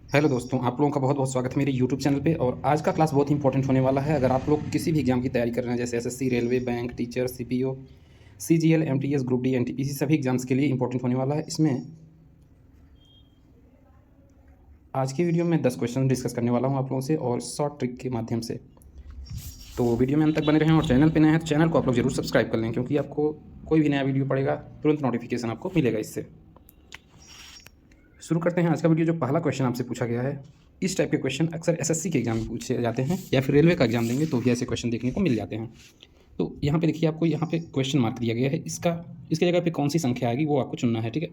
Hello दोस्तों, आप लोगों का बहुत बहुत स्वागत है मेरे यूट्यूब चैनल पे। और आज का क्लास बहुत इंपॉर्टेंट होने वाला है। अगर आप लोग किसी भी एग्जाम की तैयारी कर रहे हैं, जैसे SSC, railway, bank, teacher, CPO, CGL, MTS, group D, NTPC, सभी एग्जाम्स के लिए इंपॉर्टेंट होने वाला है। इसमें आज की वीडियो में 10 क्वेश्चन डिस्कस करने वाला हूँ आप लोगों से, और शॉर्ट ट्रिक के माध्यम से। तो वीडियो में अंत तक बने रहें, और चैनल पर नए हैं तो चैनल को आप लोग जरूर सब्सक्राइब कर लें, क्योंकि आपको कोई भी नया वीडियो पड़ेगा तुरंत नोटिफिकेशन आपको मिलेगा इससे। शुरू करते हैं आज का वीडियो। जो पहला क्वेश्चन आपसे पूछा गया है, इस टाइप के क्वेश्चन अक्सर एसएससी के एग्जाम में पूछे जाते हैं, या फिर रेलवे का एग्जाम देंगे तो भी ऐसे क्वेश्चन देखने को मिल जाते हैं। तो यहाँ पे देखिए, आपको यहाँ पे क्वेश्चन मार्क दिया गया है। इसके जगह पे कौन सी संख्या आएगी वो आपको चुनना है, ठीक है।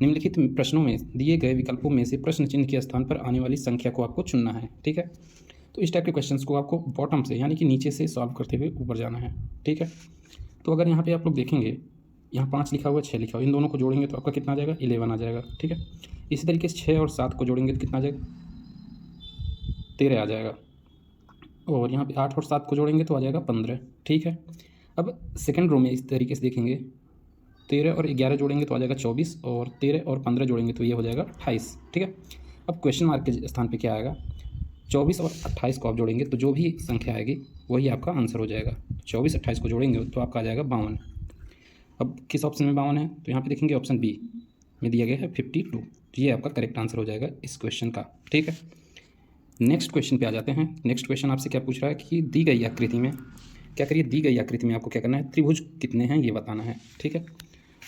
निम्नलिखित प्रश्नों में दिए गए विकल्पों में से प्रश्न चिन्ह के स्थान पर आने वाली संख्या को आपको चुनना है, ठीक है। तो इस टाइप के क्वेश्चन को आपको बॉटम से, यानी कि नीचे से सॉल्व करते हुए ऊपर जाना है, ठीक है। तो अगर यहाँ पे आप लोग देखेंगे, यहाँ 5 लिखा हुआ है, 6 लिखा हुआ है, इन दोनों को जोड़ेंगे तो आपका कितना आ जाएगा, 11 आ जाएगा, ठीक है। इसी तरीके से 6 और 7 को जोड़ेंगे तो कितना आ जाएगा, 13 आ जाएगा। और यहाँ पे 8 और 7 को जोड़ेंगे तो आ जाएगा 15, ठीक है। अब सेकंड रो में इस तरीके से देखेंगे, 13 और 11 जोड़ेंगे तो आ जाएगा 24, और 13 और 15 जोड़ेंगे तो ये हो जाएगा 28, ठीक है। अब क्वेश्चन मार्क के स्थान पे क्या आएगा, 24 और 28 को आप जोड़ेंगे तो जो भी संख्या आएगी वही आपका आंसर हो जाएगा। 24 28 को जोड़ेंगे तो आपका आ जाएगा 52। अब किस ऑप्शन में 52 है, तो यहाँ पे देखेंगे ऑप्शन बी में दिया गया है 52, तो ये आपका करेक्ट आंसर हो जाएगा इस क्वेश्चन का, ठीक है। नेक्स्ट क्वेश्चन पे आ जाते हैं। नेक्स्ट क्वेश्चन आपसे क्या पूछ रहा है कि दी गई आकृति में क्या करिए, दी गई आकृति में आपको क्या करना है, त्रिभुज कितने हैं ये बताना है, ठीक है।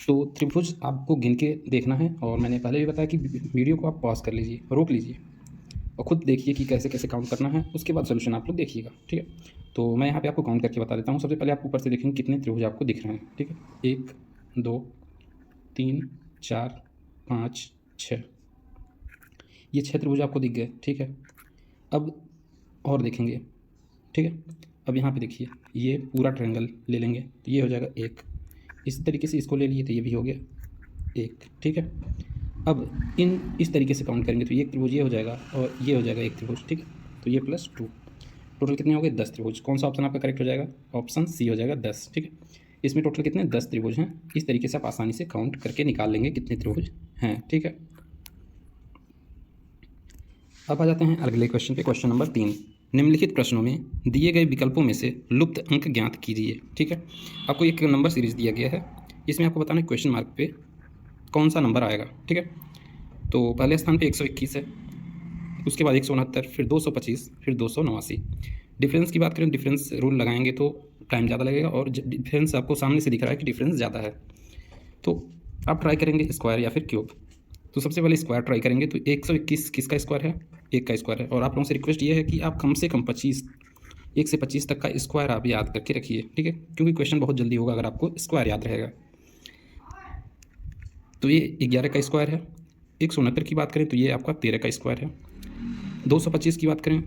तो त्रिभुज आपको गिन के देखना है, और मैंने पहले भी बताया कि वीडियो को आप पॉज कर लीजिए, रोक लीजिए, और खुद देखिए कि कैसे कैसे काउंट करना है। उसके बाद सोल्यूशन आप लोग देखिएगा, ठीक है। तो मैं यहाँ पे आपको काउंट करके बता देता हूँ। सबसे पहले आप ऊपर से देखेंगे कितने त्रिभुज आपको दिख रहे हैं, ठीक है। 1 2 3 4 5 6, ये 6 त्रिभुज आपको दिख गए, ठीक है। अब और देखेंगे, ठीक है। अब यहाँ पे देखिए, ये पूरा ट्रायंगल ले लेंगे तो ये हो जाएगा 1। इस तरीके से इसको ले लिए तो ये भी हो गया 1, ठीक है। अब इस तरीके से काउंट करेंगे तो ये एक त्रिभुज ये हो जाएगा, और ये हो जाएगा एक त्रिभुज, ठीक है। तो ये +2, टोटल कितने हो गए, 10 त्रिभुज। कौन सा ऑप्शन आपका करेक्ट हो जाएगा, ऑप्शन सी हो जाएगा 10, ठीक है। इसमें टोटल कितने 10 त्रिभुज हैं। इस तरीके से आप आसानी से काउंट करके निकाल लेंगे कितने त्रिभुज हैं, ठीक है। अब आ जाते हैं अगले क्वेश्चन पे, क्वेश्चन नंबर 3। निम्नलिखित प्रश्नों में दिए गए विकल्पों में से लुप्त अंक ज्ञात कीजिए, ठीक है। आपको एक नंबर सीरीज दिया गया है, इसमें आपको बताना है क्वेश्चन मार्क पे कौन सा नंबर आएगा, ठीक है। तो पहले स्थान पे 121 है, उसके बाद 169, फिर 225, फिर 289। डिफरेंस की बात करें, डिफरेंस रूल लगाएंगे तो टाइम ज़्यादा लगेगा, और डिफरेंस आपको सामने से दिख रहा है कि डिफरेंस ज़्यादा है। तो आप ट्राई करेंगे स्क्वायर या फिर क्यूब। तो सबसे पहले स्क्वायर ट्राई करेंगे, तो 121 किसका स्क्वायर है, 1 का स्क्वायर है। और आप लोगों से रिक्वेस्ट ये है कि आप कम से कम 25, 1 से 25 तक का स्क्वायर आप याद करके रखिए, ठीक है, क्योंकि क्वेश्चन बहुत जल्दी होगा अगर आपको स्क्वायर याद रहेगा। तो ये 11 का स्क्वायर है। 169 की बात करें तो ये आपका 13 का स्क्वायर है। 225 की बात करें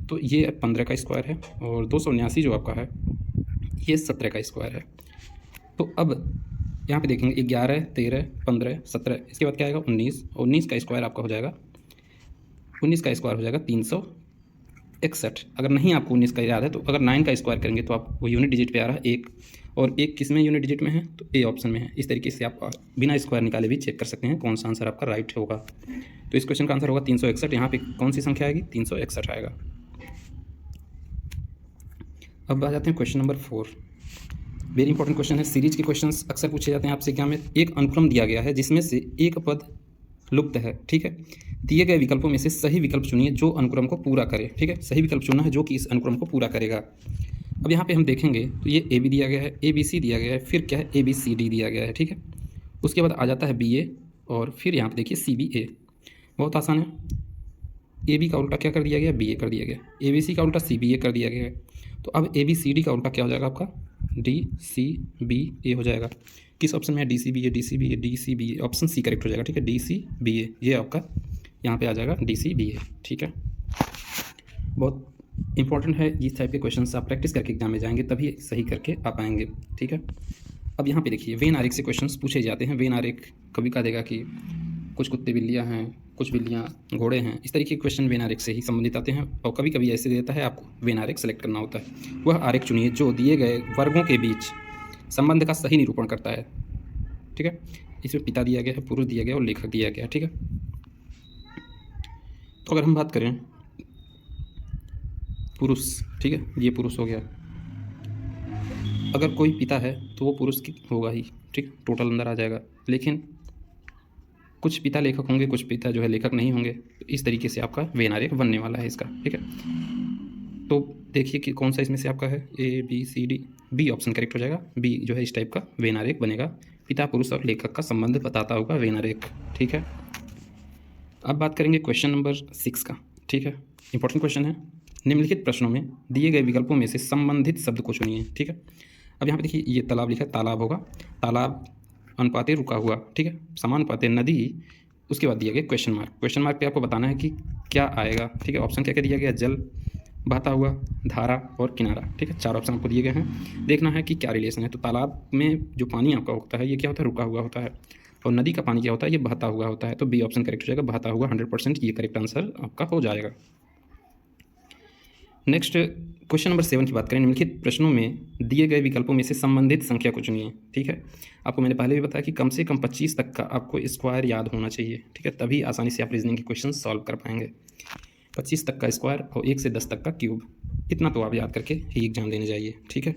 तो ये 15 का स्क्वायर है। और 279 जो आपका है ये 17 का स्क्वायर है। तो अब यहाँ पे देखेंगे 11 13 15 17, इसके बाद क्या आएगा 19। 19 का स्क्वायर आपका हो जाएगा, 19 का स्क्वायर हो जाएगा 361। अगर नहीं आपको 19 का याद है तो अगर 9 का स्क्वायर करेंगे तो आप वो यूनिट डिजिट पे आ रहा है 1, और 1 किस में यूनिट डिजिट में है, तो ए ऑप्शन में है। इस तरीके से आप बिना स्क्वायर निकाले भी चेक कर सकते हैं कौन सा आंसर आपका राइट होगा। तो इस क्वेश्चन का आंसर होगा 361। यहाँ पे कौन सी संख्या आएगी, 361 आएगा। अब आ जाते हैं question number 4। Very important question है। सीरीज के क्वेश्चंस अक्सर पूछे जाते हैं आपसे एग्जाम में। एक अनुक्रम दिया गया है जिसमें से एक पद लुप्त है, ठीक है। दिए गए विकल्पों में से सही विकल्प चुनिए जो अनुक्रम को पूरा करे, ठीक है। सही विकल्प चुनना है जो कि इस अनुक्रम को पूरा करेगा। अब यहाँ पे हम देखेंगे तो ये ए बी दिया गया है, ए बी सी दिया गया है, फिर क्या है ए बी सी डी दिया गया है, ठीक है। उसके बाद आ जाता है बी ए, और फिर यहाँ पे देखिए सी बी ए। बहुत आसान है। ए बी का उल्टा क्या कर दिया गया, बी ए कर दिया गया। ए बी सी का उल्टा सी बी ए कर दिया गया है। तो अब ए बी सी डी का उल्टा क्या हो जाएगा आपका, डी सी बी ए हो जाएगा। किस ऑप्शन में है, डी सी बी ए, डी सी बी ए, डी सी बी ए। ऑप्शन सी करेक्ट हो जाएगा, ठीक है, डी सी बी ए। ये आपका यहाँ पे आ जाएगा डी सी बी ए, ठीक है। बहुत इंपॉर्टेंट है इस टाइप के क्वेश्चन, आप प्रैक्टिस करके एग्जाम में जाएंगे तभी सही करके आ पाएंगे, ठीक है। अब यहाँ पे देखिए वेन आरेख से क्वेश्चंस पूछे जाते हैं। वेन आरेख कभी का देगा कि कुछ कुत्ते बिल्लियाँ हैं, कुछ बिल्लियाँ घोड़े हैं, इस तरीके के क्वेश्चन वेन आरेख से ही संबंधित आते हैं। और कभी कभी ऐसे देता है आपको वेन आरेख सेलेक्ट करना होता है। वह आरेख चुनिए जो दिए गए वर्गों के बीच संबंध का सही निरूपण करता है, ठीक है। इसमें पिता दिया गया है, पुरुष दिया गया और लेखक दिया गया है, ठीक है। तो अगर हम बात करें पुरुष, ठीक है, ये पुरुष हो गया। अगर कोई पिता है तो वो पुरुष की होगा ही, ठीक, टोटल अंदर आ जाएगा। लेकिन कुछ पिता लेखक होंगे, कुछ पिता जो है लेखक नहीं होंगे। तो इस तरीके से आपका वेन आरेख बनने वाला है इसका, ठीक है। तो देखिए कि कौन सा इसमें से आपका है, A B C D, B option correct हो जाएगा। बी जो है इस टाइप का वेन आरेख बनेगा, पिता पुरुष और लेखक का संबंध बताता होगा वेन आरेख, ठीक है। अब बात करेंगे क्वेश्चन नंबर 6 का, ठीक है। इंपॉर्टेंट क्वेश्चन है। निम्नलिखित प्रश्नों में दिए गए विकल्पों में से संबंधित शब्द को चुनिए, ठीक है। अब यहाँ पे देखिए ये तालाब लिखा है, तालाब होगा, तालाब अनुपाते रुका हुआ, ठीक है, समानुपाते नदी। उसके बाद दिया गया क्वेश्चन मार्क, क्वेश्चन मार्क पे आपको बताना है कि क्या आएगा, ठीक है। ऑप्शन क्या क्या दिया गया, जल, बहता हुआ, धारा और किनारा, ठीक है। 4 ऑप्शन आपको दिए गए हैं, देखना है कि क्या रिलेशन है। तो तालाब में जो पानी आपका होता है ये क्या होता है, रुका हुआ होता है, और नदी का पानी क्या होता है, ये बहता हुआ होता है। तो बी ऑप्शन करेक्ट हो जाएगा, बहता हुआ 100%, ये करेक्ट आंसर आपका हो जाएगा। नेक्स्ट क्वेश्चन नंबर 7 की बात करें। निम्नलिखित प्रश्नों में दिए गए विकल्पों में से संबंधित संख्या को चुनिए, ठीक है। आपको मैंने पहले भी बताया कि कम से कम 25 तक का आपको स्क्वायर याद होना चाहिए, ठीक है, तभी आसानी से आप रीजनिंग के क्वेश्चन सॉल्व कर पाएंगे। 25 तक का स्क्वायर और 1 से 10 तक का क्यूब, इतना तो आप याद करके ही एग्जाम देने जाइए, ठीक है।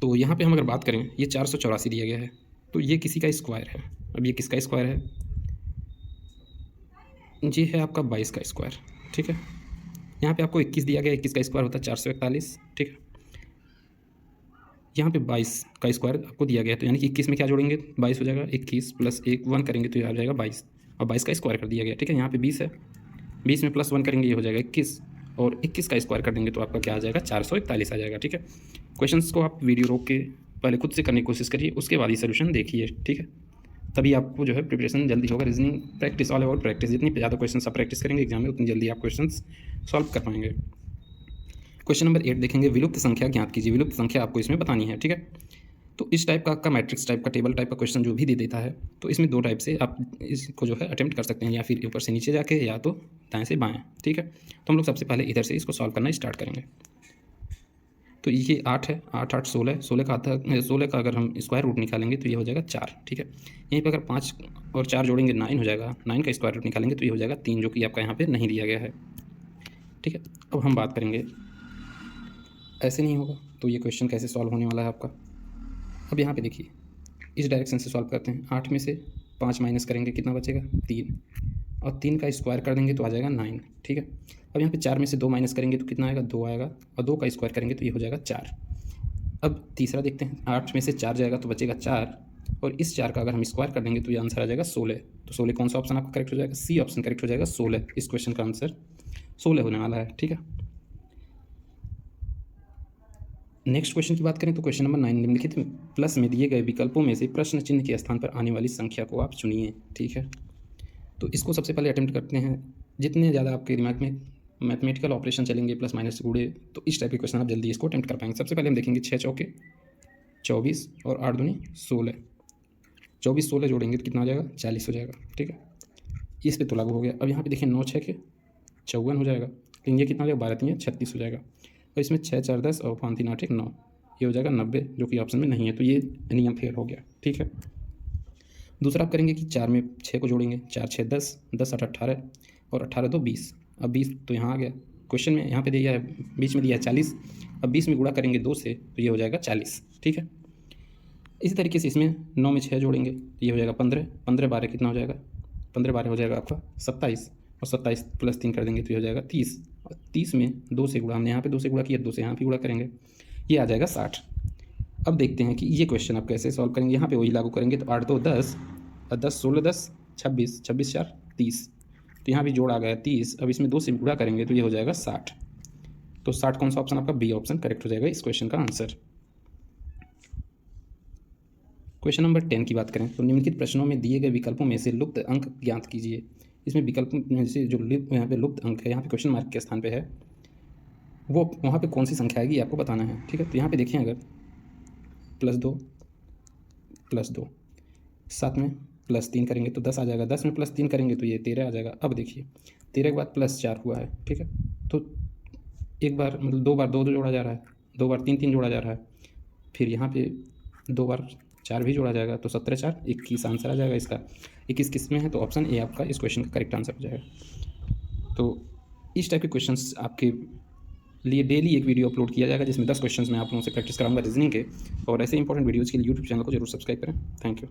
तो यहाँ पे हम अगर बात करें, ये 484 दिया गया है, तो ये किसी का स्क्वायर है। अब ये किसका स्क्वायर है, ये है आपका 22 का स्क्वायर, ठीक है। यहाँ पे आपको 21 दिया गया, 21 का स्क्वायर होता है 441, ठीक है। यहाँ पे 22 का स्क्वायर आपको दिया गया, तो यानी कि 21 में क्या जोड़ेंगे, 22 हो जाएगा, 21 प्लस 1 1 करेंगे तो ये आ जाएगा 22, और 22 का स्क्वायर कर दिया गया, ठीक है। यहाँ पे 20 है, 20 में प्लस 1 करेंगे ये हो जाएगा 21, और 21 का स्क्वायर कर देंगे तो आपका क्या आ जाएगा, 441 आ जाएगा, ठीक है। क्वेश्चंस को आप वीडियो रोक के पहले खुद से करने की कोशिश करिए, उसके बाद ही सोल्यूशन देखिए, ठीक है। तभी आपको जो है प्रिपरेशन जल्दी होगा। Reasoning practice, all about practice, जितनी ज़्यादा क्वेश्चन आप प्रैक्टिस करेंगे एग्जाम में उतनी जल्दी आप क्वेश्चन सॉल्व कर पाएंगे। क्वेश्चन नंबर 8 देखेंगे, विलुप्त संख्या ज्ञात कीजिए। विलुप्त संख्या आपको इसमें बतानी है, ठीक है। तो इस टाइप का मैट्रिक्स टाइप का, टेबल टाइप का क्वेश्चन जो भी दे देता है, तो इसमें 2 टाइप से आप इसको जो है अटेम्प्ट कर सकते हैं, या फिर ऊपर से नीचे जाके, या तो दाएँ से बाएँ, ठीक है। तो हम लोग सबसे पहले इधर से इसको सॉल्व करना स्टार्ट करेंगे। तो ये 8 है, 8 8 16, 16 का आधा, 16 का अगर हम स्क्वायर रूट निकालेंगे तो ये हो जाएगा 4, ठीक है। यहीं पर अगर 5 और 4 जोड़ेंगे 9 हो जाएगा, 9 का स्क्वायर रूट निकालेंगे तो ये हो जाएगा 3, जो कि आपका यहाँ पे नहीं दिया गया है, ठीक है। अब हम बात करेंगे, ऐसे नहीं होगा तो ये क्वेश्चन कैसे सॉल्व होने वाला है आपका। अब यहाँ पे देखिए, इस डायरेक्शन से सॉल्व करते हैं। 8 में से 5 माइनस करेंगे, कितना बचेगा, 3, और 3 का स्क्वायर कर देंगे तो आ जाएगा 9, ठीक है। अब यहाँ पे 4 में से 2 माइनस करेंगे तो कितना आएगा, 2 आएगा, और 2 का स्क्वायर करेंगे तो ये हो जाएगा 4। अब तीसरा देखते हैं, 8 में से 4 जाएगा तो बचेगा 4, और इस 4 का अगर हम स्क्वायर कर देंगे तो ये आंसर आ जाएगा 16। तो 16 कौन सा ऑप्शन आपका करेक्ट हो जाएगा, सी ऑप्शन करेक्ट हो जाएगा, 16। इस क्वेश्चन का आंसर 16 होने वाला है, ठीक है। नेक्स्ट क्वेश्चन की बात करें तो क्वेश्चन नंबर 9, निम्नलिखित प्लस में दिए गए विकल्पों में से प्रश्न चिन्ह के स्थान पर आने वाली संख्या को आप चुनिए, ठीक है। तो इसको सबसे पहले अटेम्प्ट करते हैं। जितने ज़्यादा आपके दिमाग में मैथमेटिकल ऑपरेशन चलेंगे, प्लस माइनस गुणे, तो इस टाइप के क्वेश्चन आप जल्दी इसको अटेम्प्ट कर पाएंगे। सबसे पहले हम देखेंगे 6 चौके 24 और 8 दूनी 16, 24 16 जोड़ेंगे तो कितना हो जाएगा, 40 हो जाएगा, ठीक है। इस पे तो लागू हो गया। अब यहाँ पे देखिए 9 6 के 54 हो जाएगा, लेकिन ये कितना हो जाएगा, 12 3 36 हो जाएगा। और इसमें 6 4 10 और 5 3 8 1 9, ये हो जाएगा 90, जो कि ऑप्शन में नहीं है, तो ये नियम फेल हो गया, ठीक है। दूसरा आप करेंगे कि 4 में 6 को जोड़ेंगे, 4 6 10, 10 8 18, और 18 2 20। अब 20 तो यहाँ आ गया, क्वेश्चन में यहाँ पे दिया है, बीच में दिया है 40। अब 20 में गुणा करेंगे 2 से तो ये हो जाएगा 40, ठीक है। इसी तरीके से इसमें 9 में 6 जोड़ेंगे तो ये हो जाएगा 15, 15 12 कितना हो जाएगा, 15 12 हो जाएगा आपका 27, और 27 प्लस 3 कर देंगे तो ये हो जाएगा 30, और 30 में 2 से गुणा, हमने यहाँ पे 2 से गुणा किया, 2 से यहाँ भी गुणा करेंगे, ये आ जाएगा 60। अब देखते हैं कि ये क्वेश्चन आप कैसे सॉल्व करेंगे। यहाँ पे वही लागू करेंगे, तो 8 2 10, और 10 16 10 26, 26 4 30, तो यहाँ भी जोड़ आ गया 30। अब इसमें 2 से गुणा करेंगे तो ये हो जाएगा 60। तो 60 कौन सा ऑप्शन आपका, बी ऑप्शन करेक्ट हो जाएगा इस क्वेश्चन का आंसर। क्वेश्चन नंबर 10 की बात करें तो निम्नलिखित प्रश्नों में दिए गए विकल्पों में से लुप्त अंक ज्ञात कीजिए। इसमें विकल्प में से जो यहाँ पे लुप्त अंक है, यहाँ पे क्वेश्चन मार्क के स्थान पे है, वो वहाँ पे कौन सी संख्या आएगी आपको बताना है, ठीक है। तो यहाँ पे देखिए, अगर +2 साथ में +3 करेंगे तो 10 आ जाएगा, 10 में +3 करेंगे तो ये 13 आ जाएगा। अब देखिए 13 के बाद +4 हुआ है, ठीक है। तो एक बार मतलब 2 बार 2 जोड़ा जा रहा है, 2 बार 3 3 जोड़ा जा रहा है, फिर यहाँ पे 2 बार 4 भी जोड़ा जाएगा तो 17 4 21 आंसर आ जाएगा इसका। 21 किस में है, तो ऑप्शन ए आपका इस क्वेश्चन का करेक्ट आंसर हो जाएगा। तो इस टाइप के क्वेश्चंस आपके लिए डेली एक वीडियो अपलोड किया जाएगा, जिसमें 10 क्वेश्चंस मैं आप लोगों से प्रैक्टिस कराऊंगा रीजनिंग के। और ऐसे इंपॉर्टेंट वीडियोज़ के लिए यूट्यूब चैनल को जरूर सब्सक्राइब करें। Thank you.